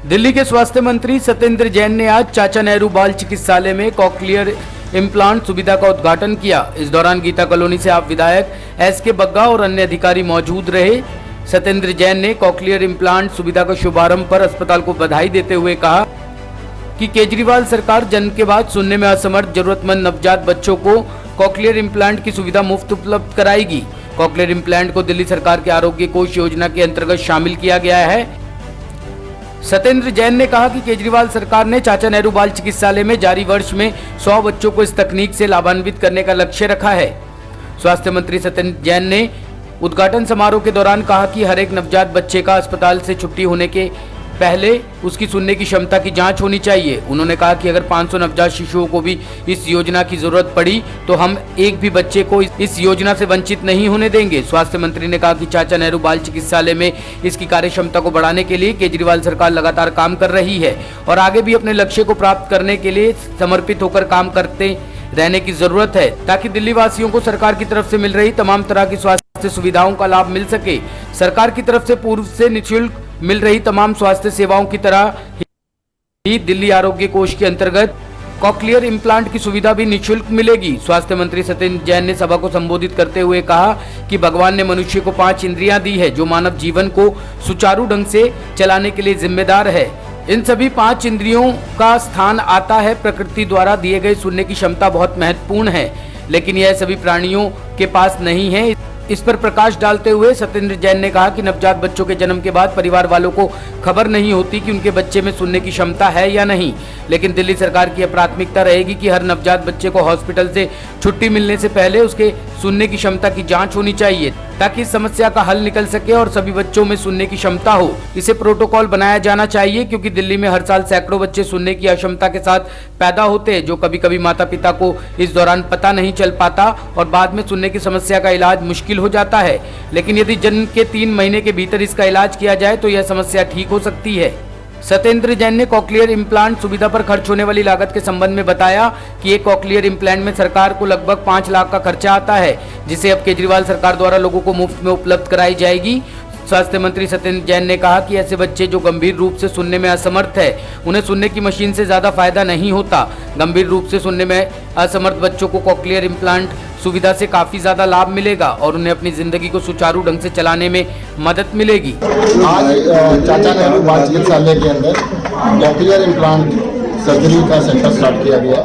दिल्ली के स्वास्थ्य मंत्री सत्येंद्र जैन ने आज चाचा नेहरू बाल चिकित्सालय में कॉकलियर इम्प्लांट सुविधा का उद्घाटन किया। इस दौरान गीता कॉलोनी से आप विधायक एस.के. बग्गा और अन्य अधिकारी मौजूद रहे। सत्येंद्र जैन ने कॉकलियर इम्प्लांट सुविधा का शुभारंभ पर अस्पताल को बधाई देते हुए कहा कि केजरीवाल सरकार जन्म के बाद सुनने में असमर्थ जरूरतमंद नवजात बच्चों को कॉकलियर इम्प्लांट की सुविधा मुफ्त उपलब्ध कराएगी। कॉकलियर इम्प्लांट को दिल्ली सरकार के आरोग्य कोष योजना के अंतर्गत शामिल किया गया है। सत्येंद्र जैन ने कहा कि केजरीवाल सरकार ने चाचा नेहरू बाल चिकित्सालय में जारी वर्ष में 100 बच्चों को इस तकनीक से लाभान्वित करने का लक्ष्य रखा है। स्वास्थ्य मंत्री सत्येंद्र जैन ने उद्घाटन समारोह के दौरान कहा कि हर एक नवजात बच्चे का अस्पताल से छुट्टी होने के पहले उसकी सुनने की क्षमता की जांच होनी चाहिए। उन्होंने कहा कि अगर 500 नवजात शिशुओं को भी इस योजना की जरूरत पड़ी तो हम एक भी बच्चे को इस योजना से वंचित नहीं होने देंगे। स्वास्थ्य मंत्री ने कहा कि चाचा नेहरू बाल चिकित्सालय में इसकी कार्यक्षमता को बढ़ाने के लिए केजरीवाल सरकार लगातार काम कर रही है और आगे भी अपने लक्ष्य को प्राप्त करने के लिए समर्पित होकर काम करते रहने की जरूरत है, ताकि दिल्ली वासियों को सरकार की तरफ से मिल रही तमाम तरह की स्वास्थ्य सुविधाओं का लाभ मिल सके। सरकार की तरफ से पूर्व से निःशुल्क मिल रही तमाम स्वास्थ्य सेवाओं की तरह ही दिल्ली आरोग्य कोष के अंतर्गत कॉकलियर इम्प्लांट की सुविधा भी निःशुल्क मिलेगी। स्वास्थ्य मंत्री सत्येंद्र जैन ने सभा को संबोधित करते हुए कहा कि भगवान ने मनुष्य को 5 इंद्रियां दी है जो मानव जीवन को सुचारू ढंग से चलाने के लिए जिम्मेदार है। इन सभी 5 इंद्रियों का स्थान आता है प्रकृति द्वारा दिए गए सुनने की क्षमता बहुत महत्वपूर्ण है, लेकिन यह सभी प्राणियों के पास नहीं है। इस पर प्रकाश डालते हुए सत्येंद्र जैन ने कहा कि नवजात बच्चों के जन्म के बाद परिवार वालों को खबर नहीं होती कि उनके बच्चे में सुनने की क्षमता है या नहीं, लेकिन दिल्ली सरकार की प्राथमिकता रहेगी कि हर नवजात बच्चे को हॉस्पिटल से छुट्टी मिलने से पहले उसके सुनने की क्षमता की जांच होनी चाहिए, ताकि इस समस्या का हल निकल सके और सभी बच्चों में सुनने की क्षमता हो। इसे प्रोटोकॉल बनाया जाना चाहिए, क्योंकि दिल्ली में हर साल सैकड़ों बच्चे सुनने की अक्षमता के साथ पैदा होते हैं, जो कभी कभी माता पिता को इस दौरान पता नहीं चल पाता और बाद में सुनने की समस्या का इलाज मुश्किल हो जाता है। लेकिन यदि जन्म के 3 महीने के भीतर इसका इलाज किया जाए तो यह समस्या ठीक हो सकती है। सत्येंद्र जैन ने कॉकलियर इम्प्लांट सुविधा पर खर्च होने वाली लागत के संबंध में बताया कि एक कॉकलियर इम्प्लांट में सरकार को लगभग 5 लाख का खर्चा आता है, जिसे अब केजरीवाल सरकार द्वारा लोगों को मुफ्त में उपलब्ध कराई जाएगी। स्वास्थ्य मंत्री सत्येंद्र जैन ने कहा कि ऐसे बच्चे जो गंभीर रूप से सुनने में असमर्थ है, उन्हें सुनने की मशीन से ज्यादा फायदा नहीं होता। गंभीर रूप से सुनने में असमर्थ बच्चों को कॉकलियर इम्प्लांट सुविधा से काफी ज्यादा लाभ मिलेगा और उन्हें अपनी जिंदगी को सुचारू ढंग से चलाने में मदद मिलेगी। आज चाचा नेहरू बाल चिकित्सालय के अंदर कॉकलियर इम्प्लांट सर्जरी का सेंटर स्टार्ट किया गया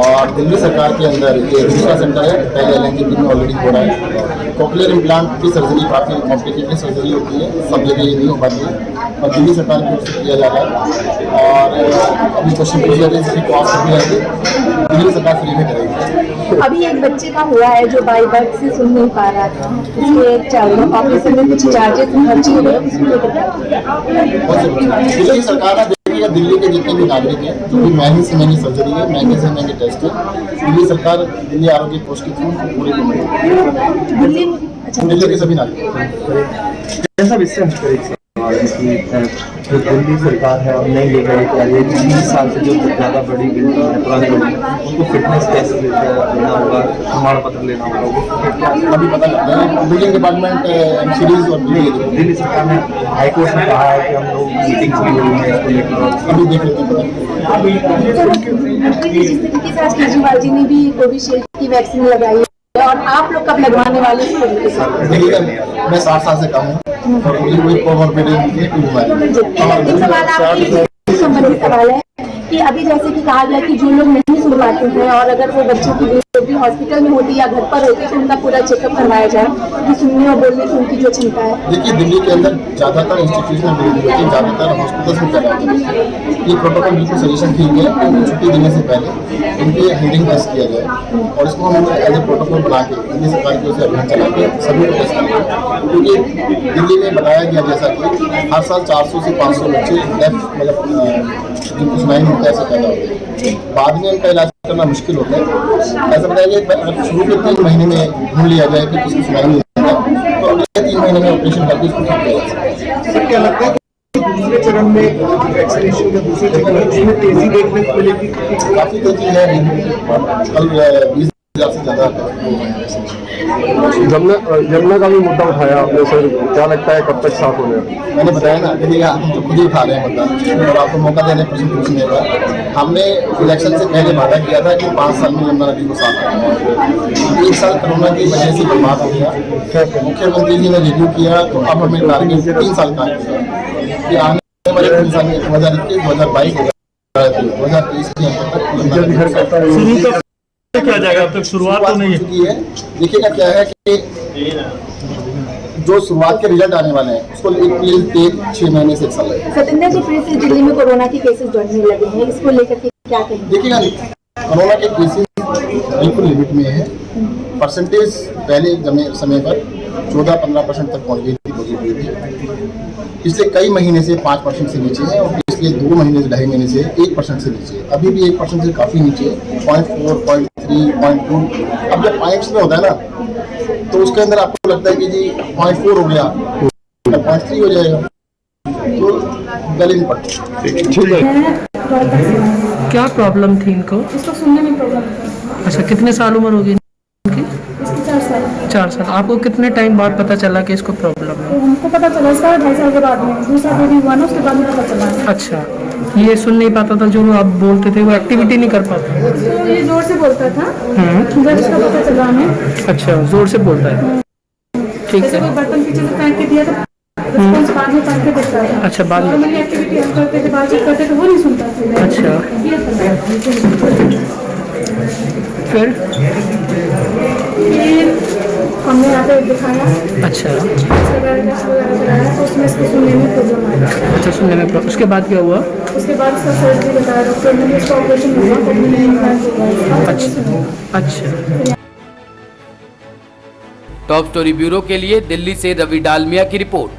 और दिल्ली सरकार के अंदर ये दूसरा सेंटर है। पहले एलएनजेपी में ऑलरेडी हो रहा है। कॉकलियर इम्प्लांट की सर्जरी काफ़ी कॉम्प्लिकेटेड सर्जरी होती है, सब जगह ये नहीं हो पाती है और दिल्ली सरकार की ओर से किया जा रहा है और अभी क्वेश्चन पूछ रहे थे इसकी कॉस्ट भी आएगी, दिल्ली सरकार फ्री में करेगी। अभी एक बच्चे का हुआ है जो बाई बर्थ से सुन नहीं पा रहा था, इसलिए ऑपरेशन में कुछ चार्जेस खर्च हुए, दिल्ली सरकार दिल्ली के जितने भी नागरिक हैं, जो भी महंगी से महंगी सर्जरी है, महंगे से महंगे टेस्ट है, दिल्ली सरकार दिल्ली आरोग्य कोष के थ्रू पूरे दिल्ली के सभी नागरिक ऐसा विषय जो दिल्ली सरकार है और नई लेकर लेके आ रही है 20 साल से जो ज़्यादा बड़ी बिल्डिंग है, पुरानी बिल्डिंग, उनको फिटनेस टेस्ट लेना होगा, प्रमाण पत्र लेना होगा, अभी पता लगता है। बिल्डिंग डिपार्टमेंट एमसीडीज और दिल्ली सरकार ने हाईकोर्ट में कहा है कि हम लोग मीटिंग्स भी हो रही हैं इसको लेकर, अभी देख लेते हैं। जिस तरीके से आज केजरीवाल जी ने भी कोविशील्ड की वैक्सीन लगाई है और आप लोग कब लगवाने वाले हैं? देखिए मैं 60 साल से कम हूँ और मुझे कोई कोमॉर्बिडिटी नहीं हुआ है। संबंधित सवाल है कि अभी जैसे कि कहा गया कि जो लोग नहीं सुन पाते हैं और अगर वो बच्चों की डिलीवरी हॉस्पिटल में होती या घर पर होती है तो उनका पूरा चेकअप करवाया जाए कि सुनने और बोलने की उनकी जो क्षमता है। देखिए दिल्ली के अंदर ज़्यादातर इंस्टीट्यूशनल डिलीवरी होती है, ज़्यादातर हॉस्पिटल्स में चलाती है। ये प्रोटोकॉल बिल्कुल सजेशन ठीक है कि छुट्टी देने से पहले इनकी हियरिंग टेस्ट किया जाए और इसको हम एज ए प्रोटोकॉल बना के दिल्ली सरकार की ओर से अभियान चला के सभी को टेस्ट करें, क्योंकि दिल्ली में बताया गया जैसा कि हर साल 400 से 500 बच्चे डेफ मतलब जिनको सुनाई नहीं होता ऐसा पैदा होते हैं, बाद में उनका इलाज करना मुश्किल होता है। ऐसा बताया गया अगर शुरू के 3 महीने में ढूंढ लिया जाए कि किसी सुनाई नहीं होता तो अगले 3 महीने में ऑपरेशन करके उसको ठीक किया जा सकता है। सर क्या लगता है कि दूसरे चरण में वैक्सीनेशन का दूसरे चरण में तेजी देखने को मिलेगी? काफ़ी तेजी है। कल 20 से ज़्यादा यमुना का भी मुद्दा उठाया आपने सर, क्या लगता है कब तक साफ होने? मैंने बताया ना, देखिए हम तो खुद ही उठा रहे हैं मुद्दा और आपको मौका दे रहे हैं प्रश्न पूछने का। हमने इलेक्शन से पहले वादा किया था कि 5 साल में यमुना नदी को साफ करेंगे। 1 साल कोरोना की वजह से बर्बाद हो गया। मुख्यमंत्री जी ने रिव्यू किया तो अब हमें टारगेट 3 साल का कि आने वाले 3 साल में 2021, 2022, 2023 के अंदर तक क्या जाएगा? अब तक शुरुआत तो नहीं है। देखिएगा क्या है कि जो शुरुआत के रिजल्ट आने वाले हैं उसको 6 महीने से 1 साल लगेगा। सतेंद्र जी, फिर से दिल्ली में कोरोना के केसेस बढ़ने लगे हैं, इसको लेकर के क्या कहेंगे? देखिएगा कोरोना के केसेस बिल्कुल लिमिट में है। परसेंटेज पहले समय पर 14-15% तक पहुंच गई थी पॉजिटिविटी। पिछले कई महीने से 5% से नीचे है और पिछले 2 महीने से 2.5 महीने से 1% से नीचे है। अभी भी 1% से काफ़ी नीचे है, 0.4, 0.3, 0.2। अब जब पॉइंट्स में होता है ना तो उसके अंदर आपको लगता है कि जी 0.4 हो गया, 0.3 हो जाएगा, तो गले में पड़ता है। क्या प्रॉब्लम थी इनको? इसको सुनने में प्रॉब्लम था। अच्छा, कितने साल उम्र होगी इनकी? इसकी 4 साल। 4 साल। आपको कितने टाइम बाद पता चला कि इसको प्रॉब्लम है? तो हमको पता चला इसका 2.5 साल के बाद में, दूसरा बेबी हुआ ना उसके बाद में पता चला। अच्छा, ये सुन नहीं पाता था जो आप बोलते थे, वो एक्टिविटी नहीं कर पाता? तो ये जोर से बोलता था, जब इसका पता चला हमें। अच्छा, जोर से बोलता है, ठीक जैसे कोई है। बर्तन पीछे से फेंक के दिया तो रिस्पॉन्स बाद में फेंक के देता है। अच्छा, बाद में। नॉर्मली एक्टिविटी हम करते थे, बातचीत करते थे, वो नहीं सुनता था। अच्छा, फिर हमने यहाँ पे दिखाया, अच्छा वगैरह कराया तो उसमें इसको सुनने में प्रॉब्लम आया। अच्छा, सुनने में उसके बाद क्या हुआ? उसके बाद इसका सर्जरी बताया डॉक्टर ने, इसका ऑपरेशन हुआ। अच्छा अच्छा। टॉप स्टोरी ब्यूरो के लिए दिल्ली से रवि डालमिया की रिपोर्ट।